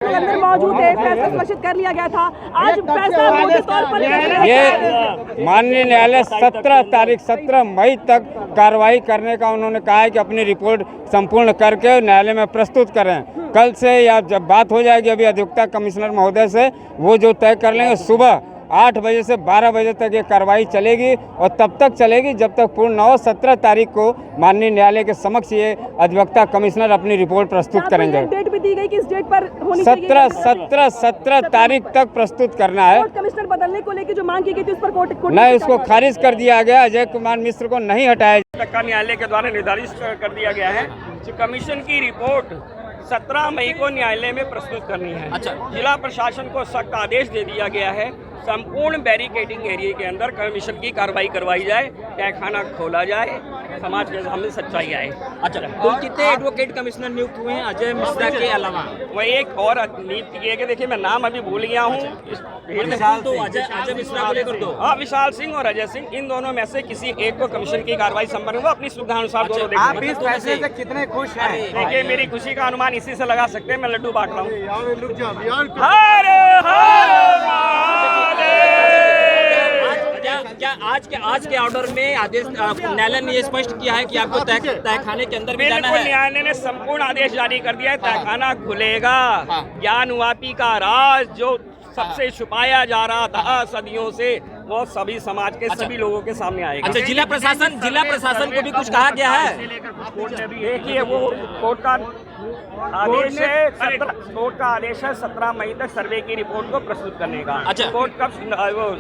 के अंदर मौजूद थे, फैसला सुरक्षित कर लिया गया था। आज फैसला मोटे तौर पर ये माननीय न्यायालय 17 मई तक कार्रवाई करने का उन्होंने कहा है कि अपनी रिपोर्ट संपूर्ण करके न्यायालय में प्रस्तुत करें। कल से या जब बात हो जाएगी अभी अधिवक्ता कमिश्नर महोदय से, वो जो तय कर लेंगे, सुबह 8 बजे से 12 बजे तक ये कार्रवाई चलेगी और तब तक चलेगी जब तक पूर्ण न हो। 17 तारीख को माननीय न्यायालय के समक्ष ये अधिवक्ता कमिश्नर अपनी रिपोर्ट प्रस्तुत करेंगे। डेट भी दी गई कि इस डेट पर होनी 17 तारीख तक प्रस्तुत करना है। कमिश्नर बदलने को लेकर जो मांग की गई थी उस पर कोर्ट नहीं, इसको खारिज कर दिया गया। अजय कुमार मिश्र को नहीं हटाया तक का न्यायालय के द्वारा निर्धारित कर दिया गया है कि कमीशन की रिपोर्ट 17 मई को न्यायालय में प्रस्तुत करनी है। अच्छा, जिला प्रशासन को सख्त आदेश दे दिया गया है, संपूर्ण बैरिकेडिंग एरिया के अंदर कमीशन की कार्रवाई करवाई जाए, तहखाना खोला जाए, समाज के सामने सच्चाई आए। अच्छा, तो कितने एडवोकेट कमिश्नर नियुक्त हुए हैं अजय मिश्रा के अलावा? वह एक और नियुक्त किए गए, देखिए मैं नाम अभी भूल गया हूँ। तो अजय मिश्रा को लेकर दो, हाँ, विशाल सिंह और अजय सिंह, इन दोनों में से किसी एक को कमीशन की कार्रवाई संपन्न होगा। अपनी सुविधा अनुसार दोनों आप इस फैसले से कितने खुश हैं? देखिए, मेरी खुशी का अनुमान इसी से लगा सकते हैं। मैं लड्डू बांट रहा हूँ। क्या आज के ऑर्डर में आदेश न्यायालय ने ये स्पष्ट किया है कि आपको तहखाने के अंदर भी जाना है? न्यायालय ने संपूर्ण आदेश जारी कर दिया है, तहखाना खुलेगा। ज्ञानवापी का राज जो सबसे छुपाया जा रहा था सदियों से, वो सभी समाज के सभी लोगों के सामने आएगा। अच्छा, जिला प्रशासन को भी कुछ कहा गया है? देखिए, वो कोर्ट का आदेश है, कोर्ट का आदेश है 17 मई तक सर्वे की रिपोर्ट को प्रस्तुत करने का। अच्छा, कोर्ट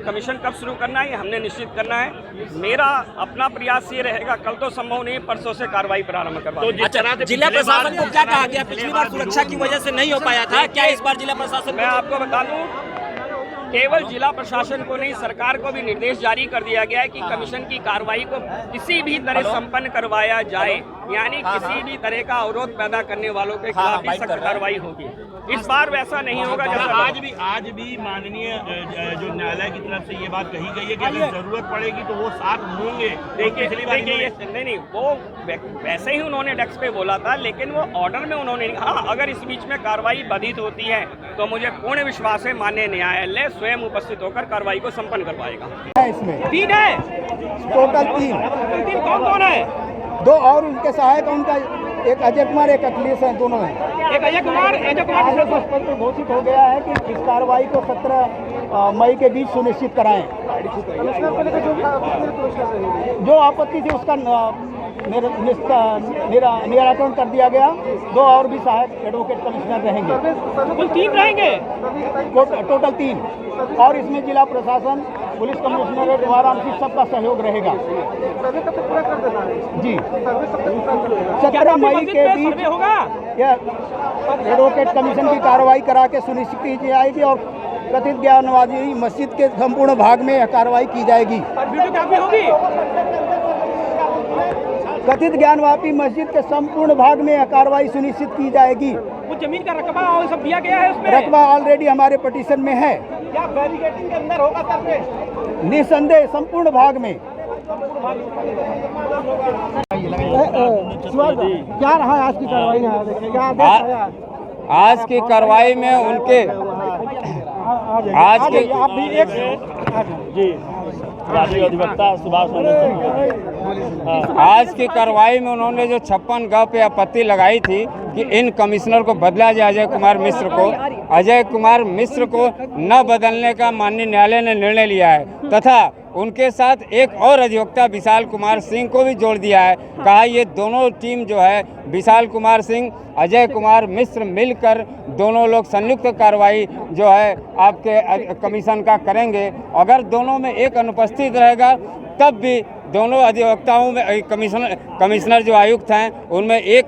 कमीशन कब शुरू करना है, हमने निश्चित करना है। मेरा अपना प्रयास ये रहेगा, कल तो संभव नहीं, परसों से कार्रवाई प्रारंभ करवा। तो जिला प्रशासन को क्या कहा गया? पिछली बार सुरक्षा की वजह से नहीं हो पाया था, क्या इस बार जिला प्रशासन? मैं आपको बता दूं, केवल जिला प्रशासन को नहीं, सरकार को भी निर्देश जारी कर दिया गया है कि कमीशन की कार्रवाई को किसी भी तरह संपन्न करवाया जाए, यानी किसी भी तरह का अवरोध पैदा करने वालों के खिलाफ भी सख्त कार्रवाई होगी। इस बार वैसा नहीं होगा जैसा आज भी माननीय जो न्यायालय की तरफ से ये बात कही गई है कि अगर जरूरत पड़ेगी तो वो साथ होंगे। देखिए, नहीं, वो वैसे ही उन्होंने डेस्क पे बोला था, लेकिन वो ऑर्डर में उन्होंने, हाँ, अगर इस बीच में कार्रवाई बाधित होती है तो मुझे पूर्ण विश्वास है माननीय न्यायालय स्वयं उपस्थित होकर कार्रवाई को संपन्न करवाएगा। इसमें 3 है, टोटल 3 कौन है? 2 और उनके सहायक, उनका एक अजय कुमार, एक अखिलेश है, दोनों हैं। एक अजय कुमार स्पष्ट घोषित हो गया है कि इस कार्रवाई को 17 मई के बीच सुनिश्चित कराएं। जो आपत्ति थी उसका निराकरण कर दिया गया। 2 और भी सहायक एडवोकेट कमिश्नर रहेंगे। कुल 3 रहेंगे, टोटल 3, और इसमें जिला प्रशासन, पुलिस कमिश्नरेट, वाराणसी, सबका सहयोग रहेगा। जी, 17 मई के बीच एडवोकेट कमीशन की कार्रवाई करा के सुनिश्चित की जाएगी और कथित ज्ञानवादी मस्जिद के संपूर्ण भाग में यह कार्रवाई की जाएगी। कथित ज्ञानवापी मस्जिद के संपूर्ण भाग में यह कार्रवाई सुनिश्चित की जाएगी। वो जमीन का रकबा और सब दिया गया है उसमें? रकबा ऑलरेडी हमारे पिटीशन में है। क्या बैरिकेडिंग के अंदर होगा तब? निसंदेह संपूर्ण भाग में। क्या रहा आज की कार्रवाई में? आज की कार्रवाई में उनके अधिवक्ता सुभाष, आज की कार्रवाई में उन्होंने जो 56 ग पे आपत्ति लगाई थी कि इन कमिश्नर को बदला जाए, अजय कुमार मिश्र को न बदलने का माननीय न्यायालय ने निर्णय लिया है तथा उनके साथ एक और अधिवक्ता विशाल कुमार सिंह को भी जोड़ दिया है। कहा ये दोनों टीम जो है, विशाल कुमार सिंह, अजय कुमार मिश्र, मिलकर दोनों लोग संयुक्त कार्रवाई जो है आपके कमीशन का करेंगे। अगर दोनों में एक अनुपस्थित रहेगा तब भी दोनों अधिवक्ताओं में कमिश्नर जो आयुक्त हैं उनमें एक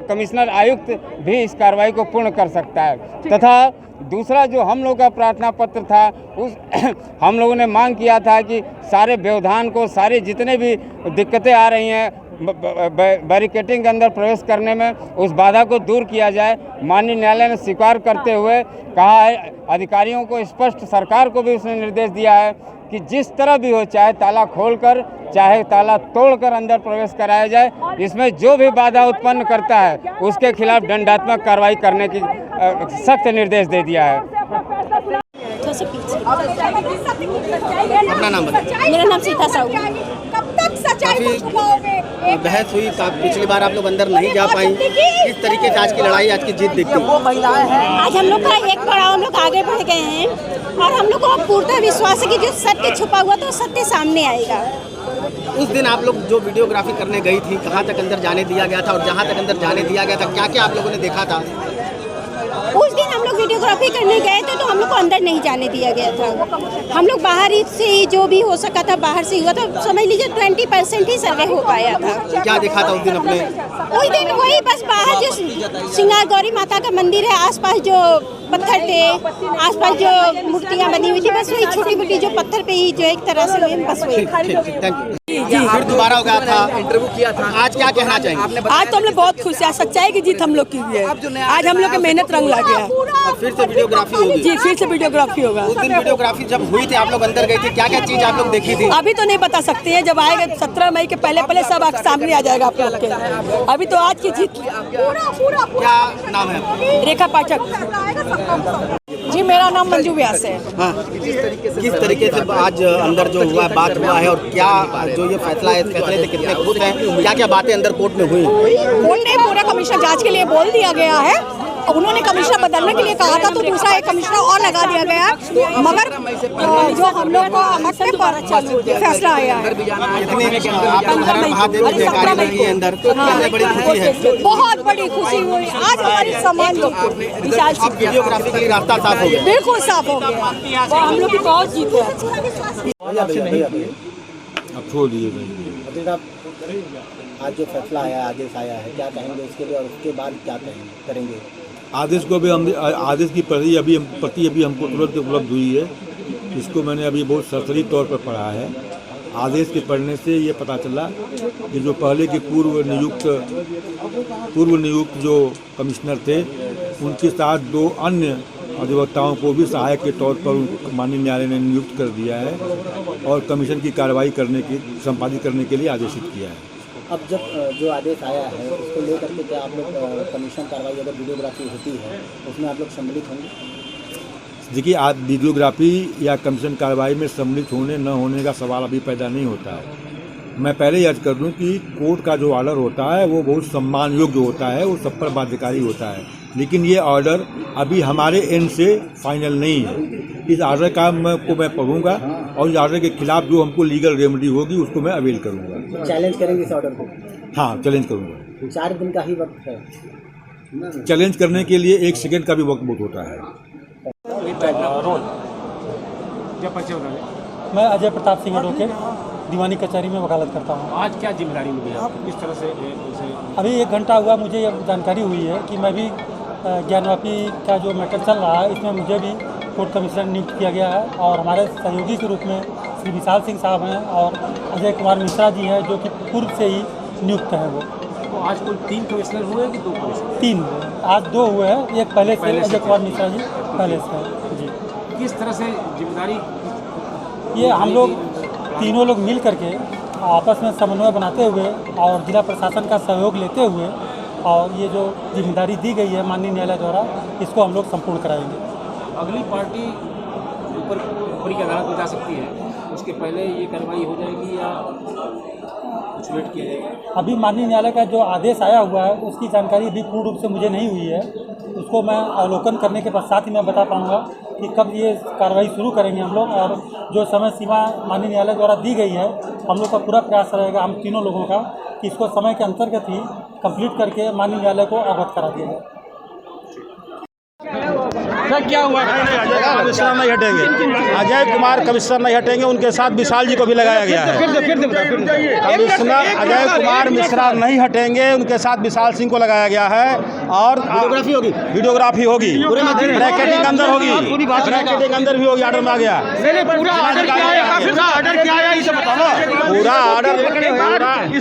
कमिश्नर आयुक्त भी इस कार्रवाई को पूर्ण कर सकता है। तथा दूसरा जो हम लोग का प्रार्थना पत्र था, उस हम लोगों ने मांग किया था कि सारे व्यवधान को, सारे जितने भी दिक्कतें आ रही हैं बैरिकेडिंग के अंदर प्रवेश करने में, उस बाधा को दूर किया जाए। माननीय न्यायालय ने स्वीकार करते हुए कहा है, अधिकारियों को स्पष्ट, सरकार को भी उसने निर्देश दिया है कि जिस तरह भी हो, चाहे ताला खोलकर चाहे ताला तोड़कर अंदर प्रवेश कराया जाए, इसमें जो भी बाधा उत्पन्न करता है उसके खिलाफ दंडात्मक कार्रवाई करने की सख्त निर्देश दे दिया है। अपना नाम बताइए। मेरा नाम सीता साहू। कब तक सच्चाई को छुपाओगे? बहस हुई, पिछली बार आप लोग अंदर नहीं जा पाई, किस तरीके से आज की लड़ाई, आज की जीत दिखती है? आज हम लोग का एक पड़ाव हम लोग आगे बढ़ गए हैं और हम लोग को पूर्ण विश्वास है कि जो सत्य छुपा हुआ तो सत्य सामने आएगा। उस दिन आप लोग जो वीडियोग्राफी करने गई थी, कहाँ तक अंदर जाने दिया गया था और जहाँ तक अंदर जाने दिया गया था, क्या क्या आप लोगों ने देखा था? उस दिन हम लोग वीडियोग्राफी करने गए थे तो हम लोग को अंदर नहीं जाने दिया गया था। हम लोग बाहर से ही जो भी हो सका था बाहर से हुआ, तो समझ लीजिए 20% ही सर्वे हो पाया था। क्या देखा था उस दिन अपने? उस दिन वही बस बाहर जो श्रृंगार गौरी माता का मंदिर है, आसपास जो पत्थर थे, आसपास जो मूर्तियाँ बनी हुई थी, बस वही छोटी मोटी जो पत्थर पे ही जो एक तरह से बस वही। Thank you. फिर दोबारा हो गया था, इंटरव्यू किया था, आज क्या कहना चाहेंगे? आज तो हम लोग बहुत खुश हैं, सच्चाई की जीत हम लोग की हुई है। आज हम लोग की मेहनत रंग ला गया। फिर से वीडियोग्राफी होगी? जी, फिर से वीडियोग्राफी होगा। उस दिन वीडियोग्राफी जब हुई थी, आप लोग अंदर गए थे, क्या क्या चीज आप लोग देखी थी? अभी तो नहीं बता सकते हैं, जब आएगा 17 मई के पहले सब सामने आ जाएगा आप लोग के। अभी तो आज की जीत। क्या नाम है? रेखा पाठक जी, मेरा नाम मंजू व्यास है। हाँ, किस तरीके से आज अंदर जो हुआ बात हुआ है और क्या जो ये फैसला है, इस फैसले से कितने खुश हैं, क्या क्या बातें अंदर कोर्ट में हुई? कोर्ट ने पूरा कमिश्नर जांच के लिए बोल दिया गया है। उन्होंने कमिश्नर बदलने के लिए कहा था तो दूसरा एक कमिश्नर और लगा दिया गया, मगर जो हम लोग को हटने पर फैसला आया है। बड़ी खुशी है, बहुत बड़ी खुशी हुई आज हमारी समाज विशाल वीडियोग्राफी के लिए रास्ता साफ हो गया, बिल्कुल साफ हो गया। हम लोग की बहुत जीत है। अब छोड़ दिए आज जो फैसला आया, आदेश आया है, क्या कहेंगे उसके लिए और उसके बाद क्या करेंगे? आदेश को अभी हम आदेश की प्रति अभी हमको तुरंत उपलब्ध हुई है। इसको मैंने अभी बहुत सरसरी तौर पर पढ़ा है। आदेश के पढ़ने से ये पता चला कि जो पहले के पूर्व नियुक्त जो कमिश्नर थे, उनके साथ 2 अन्य अधिवक्ताओं को भी सहायक के तौर पर माननीय न्यायालय ने नियुक्त कर दिया है और कमीशन की कार्रवाई संपादित करने के लिए आदेशित किया है। अब जब जो आदेश आया है उसको लेकर के क्या आप लोग कमीशन कार्रवाई अगर वीडियोग्राफी होती है उसमें आप लोग सम्मिलित होंगे? देखिए, आप वीडियोग्राफी या कमीशन कार्रवाई में सम्मिलित होने न होने का सवाल अभी पैदा नहीं होता है। मैं पहले ही अर्ज कर दूं कि कोर्ट का जो ऑर्डर होता है वो बहुत सम्मान योग्य होता है, वो सब पर बाध्यकारी होता है, लेकिन ये ऑर्डर अभी हमारे एंड से फाइनल नहीं है। इस ऑर्डर का मैं पढ़ूंगा और इस ऑर्डर के खिलाफ जो हमको लीगल रेमेडी होगी उसको मैं अवेल करूंगा। चैलेंज करेंगे इस ऑर्डर को? हाँ, चैलेंज करूंगा। 4 दिन का ही वक्त है। चैलेंज करने के लिए 1 सेकंड का भी वक्त बहुत होता है। मैं अजय प्रताप सिंह एडवोकेट दीवानी कचहरी में वकालत करता हूँ। आज क्या जिम्मेदारी मिली आपको, किस तरह से? अभी 1 घंटा हुआ मुझे ये जानकारी हुई है कि मैं भी ज्ञानवापी का जो मैटर चल रहा है इसमें मुझे भी कोर्ट कमिश्नर नियुक्त किया गया है और हमारे सहयोगी के रूप में श्री विशाल सिंह साहब हैं और अजय कुमार मिश्रा जी हैं जो कि पूर्व से ही नियुक्त हैं। वो तो आज कुल 3 कमिश्नर हुए कि 2 कमिश्नर? 3, आज 2 हुए हैं, एक पहले से अजय कुमार मिश्रा जी पहले से जी। किस तरह से जिम्मेदारी? ये हम लोग तीनों लोग मिल करके आपस में समन्वय बनाते हुए और जिला प्रशासन का सहयोग लेते हुए और ये जो जिम्मेदारी दी गई है माननीय न्यायालय द्वारा, इसको हम लोग संपूर्ण कराएंगे। अगली पार्टी ऊपर की अदालत में जा सकती है, उसके पहले ये कार्रवाई हो जाएगी या कुछ वेट किया जाएगा? अभी माननीय न्यायालय का जो आदेश आया हुआ है उसकी जानकारी अभी पूर्ण रूप से मुझे नहीं हुई है। उसको मैं अवलोकन करने के पश्चात ही मैं बता पाऊँगा कि कब ये कार्रवाई शुरू करेंगे हम लोग। और जो समय सीमा माननीय न्यायालय द्वारा दी गई है, हम लोग का पूरा प्रयास रहेगा, हम तीनों लोगों का, कि इसको समय के अंतर्गत ही कंप्लीट करके माननीय न्यायालय को अवगत करा दिया जाए। क्या हुआ? कमिश्नर नहीं हटेंगे, अजय कुमार कमिश्नर नहीं हटेंगे, उनके साथ विशाल जी को भी लगाया गया है। कमिश्नर अजय कुमार मिश्रा नहीं हटेंगे, उनके साथ विशाल सिंह को लगाया गया है और वीडियोग्राफी होगी, ब्रैकेटिंग अंदर होगी, ब्रैकेटिंग अंदर भी होगी। ऑर्डर में आ गया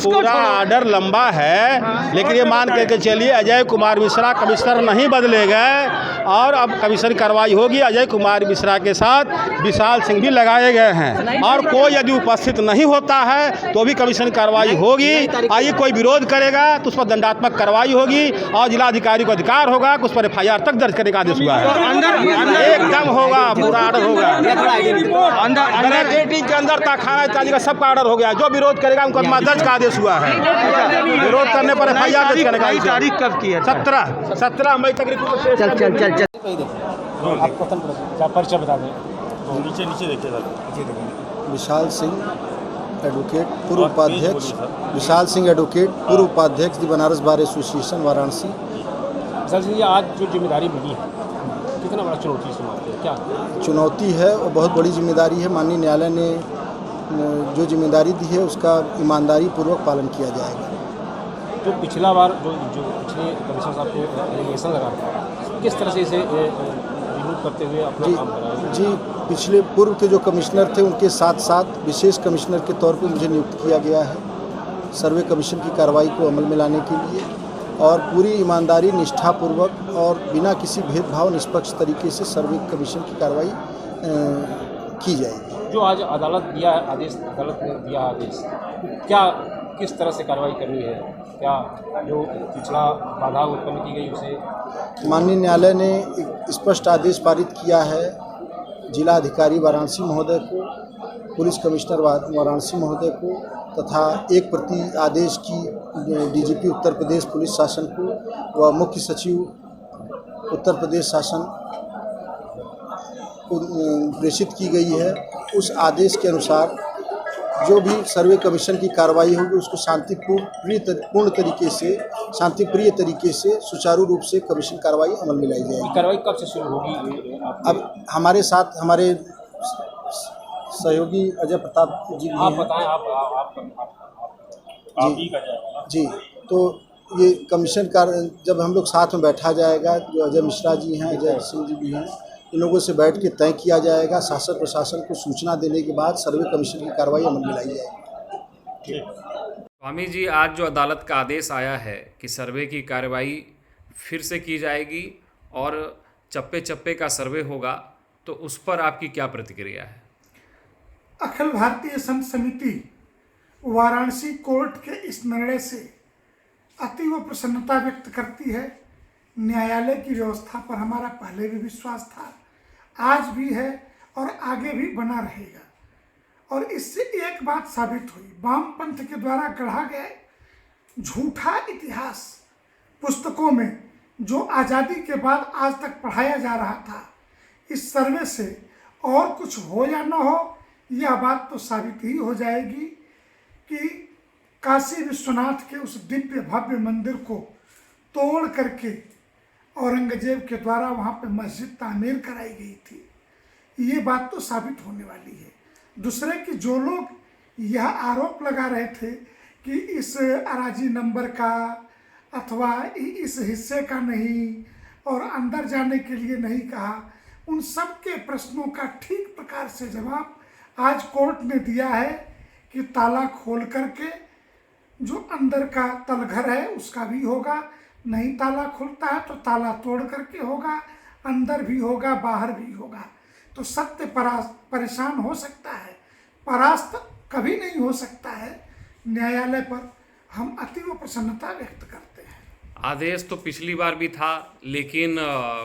पूरा ऑर्डर लंबा है, लेकिन ये मान करके चलिए अजय कुमार मिश्रा कमिश्नर नहीं बदले गए और अब कमीशन कार्रवाई होगी। अजय कुमार मिश्रा के साथ विशाल सिंह भी लगाए गए हैं और कोई यदि उपस्थित नहीं होता है तो भी कमीशन कार्रवाई होगी। आइए कोई विरोध करेगा तो उस पर दंडात्मक कार्रवाई होगी और जिलाधिकारी को अधिकार होगा कि उस पर FIR तक दर्ज करने का आदेश हुआ है। एकदम होगा, पूरा ऑर्डर होगा। अंदर गेटिंग के अंदर तहखाना इत्यादि का सबका ऑर्डर हो गया। जो विरोध करेगा मुकदमा दर्ज का आदेश हुआ है। विरोध करने पर FIR दर्ज करने का तारीख कब की है? 17 मई तक रिपोर्ट। परिचय बता दें। नीचे देखिए। विशाल सिंह एडवोकेट, पूर्व उपाध्यक्ष, विशाल सिंह एडवोकेट, पूर्व उपाध्यक्ष the Banaras bar association Varanasi. Sir ji, आज जो जिम्मेदारी मिली है कितना बड़ा चुनौती समझते हैं? क्या चुनौती है और बहुत बड़ी जिम्मेदारी है। माननीय न्यायालय ने जो जिम्मेदारी दी है उसका ईमानदारी पूर्वक पालन किया जाएगा। जो पिछला बार जो पिछले कमिश्नर साहब को एलिगेशन लगा था, किस तरह से इसे रिमूव करते हुए अपना काम कराया? जी, पिछले पूर्व के जो कमिश्नर थे उनके साथ साथ विशेष कमिश्नर के तौर पर मुझे नियुक्त किया गया है सर्वे कमीशन की कार्रवाई को अमल में लाने के लिए, और पूरी ईमानदारी, निष्ठापूर्वक और बिना किसी भेदभाव निष्पक्ष तरीके से सर्वे कमीशन की कार्रवाई की जाएगी। जो आज अदालत दिया है आदेश, अदालत ने दिया आदेश, क्या किस तरह से कार्रवाई करनी है? क्या जो पिछला बाधा उत्पन्न की गई उसे? माननीय न्यायालय ने एक स्पष्ट आदेश पारित किया है जिला अधिकारी वाराणसी महोदय को, पुलिस कमिश्नर वाराणसी महोदय को तथा एक प्रति आदेश की DGP उत्तर प्रदेश पुलिस शासन को व मुख्य सचिव उत्तर प्रदेश शासन को प्रेषित की गई है। उस आदेश के अनुसार जो भी सर्वे कमीशन की कार्रवाई होगी उसको शांतिपूर्ण तरीके से, शांतिप्रिय तरीके से, सुचारू रूप से कमीशन कार्रवाई अमल में लाई जाएगी। कार्रवाई कब से शुरू होगी? अब हमारे साथ हमारे सहयोगी अजय प्रताप जी भी आप हैं। बताएं। जी, तो ये कमीशन का जब हम लोग साथ में बैठा जाएगा, जो अजय मिश्रा जी हैं, अजय सिंह जी भी हैं, इन लोगों से बैठ के तय किया जाएगा। शासन प्रशासन को सूचना देने के बाद सर्वे कमीशन की कार्रवाई अमल में लाई जाएगी। स्वामी जी, आज जो अदालत का आदेश आया है कि सर्वे की कार्रवाई फिर से की जाएगी और चप्पे चप्पे का सर्वे होगा, तो उस पर आपकी क्या प्रतिक्रिया है? अखिल भारतीय संत समिति वाराणसी कोर्ट के इस निर्णय से अतीव प्रसन्नता व्यक्त करती है। न्यायालय की व्यवस्था पर हमारा पहले भी विश्वास था, आज भी है और आगे भी बना रहेगा। और इससे एक बात साबित हुई, वामपंथ के द्वारा गढ़ा गया झूठा इतिहास पुस्तकों में जो आज़ादी के बाद आज तक पढ़ाया जा रहा था, इस सर्वे से और कुछ हो या न हो, यह बात तो साबित ही हो जाएगी कि काशी विश्वनाथ के उस दिव्य भव्य मंदिर को तोड़ करके औरंगजेब के द्वारा वहाँ पे मस्जिद तामीर कराई गई थी। ये बात तो साबित होने वाली है। दूसरे कि जो लोग यह आरोप लगा रहे थे कि इस अराजी नंबर का अथवा इस हिस्से का नहीं और अंदर जाने के लिए नहीं कहा, उन सब के प्रश्नों का ठीक प्रकार से जवाब आज कोर्ट ने दिया है कि ताला खोल करके जो अंदर का तलघर है उसका भी होगा, नहीं ताला खुलता है तो ताला तोड़ करके होगा, अंदर भी होगा, बाहर भी होगा। तो सत्य परेशान हो सकता है, परास्त कभी नहीं हो सकता है। न्यायालय पर हम अतीव प्रसन्नता व्यक्त करते हैं। आदेश तो पिछली बार भी था, लेकिन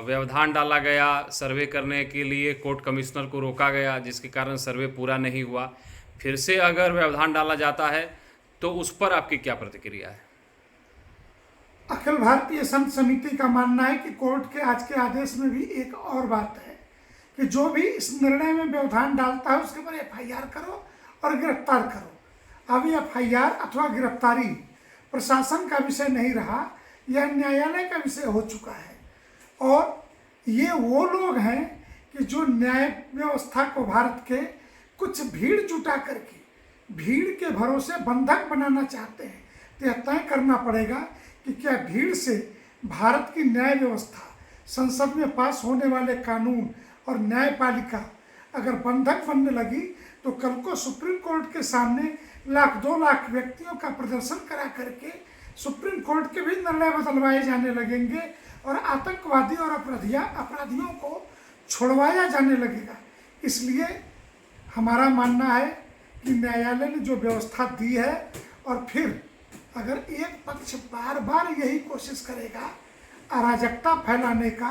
व्यवधान डाला गया, सर्वे करने के लिए कोर्ट कमिश्नर को रोका गया, जिसके कारण सर्वे पूरा नहीं हुआ। फिर से अगर व्यवधान डाला जाता है तो उस पर आपकी क्या प्रतिक्रिया है? अखिल भारतीय संत समिति का मानना है कि कोर्ट के आज के आदेश में भी एक और बात है कि जो भी इस निर्णय में व्यवधान डालता है उसके ऊपर FIR करो और गिरफ्तार करो। अब FIR अथवा गिरफ्तारी प्रशासन का विषय नहीं रहा, यह न्यायालय का विषय हो चुका है। और ये वो लोग हैं कि जो न्याय व्यवस्था को भारत के कुछ भीड़ जुटा करके भीड़ के भरोसे बंधक बनाना चाहते हैं। तो यह तय करना पड़ेगा कि क्या भीड़ से भारत की न्याय व्यवस्था, संसद में पास होने वाले कानून और न्यायपालिका अगर बंधक बनने लगी तो कल को सुप्रीम कोर्ट के सामने 1-2 लाख व्यक्तियों का प्रदर्शन करा करके सुप्रीम कोर्ट के भी निर्णय बदलवाए जाने लगेंगे और आतंकवादी और अपराधियों को छुड़वाया जाने लगेगा। इसलिए हमारा मानना है कि न्यायालय ने जो व्यवस्था दी है, और फिर अगर एक पक्ष बार बार यही कोशिश करेगा अराजकता फैलाने का,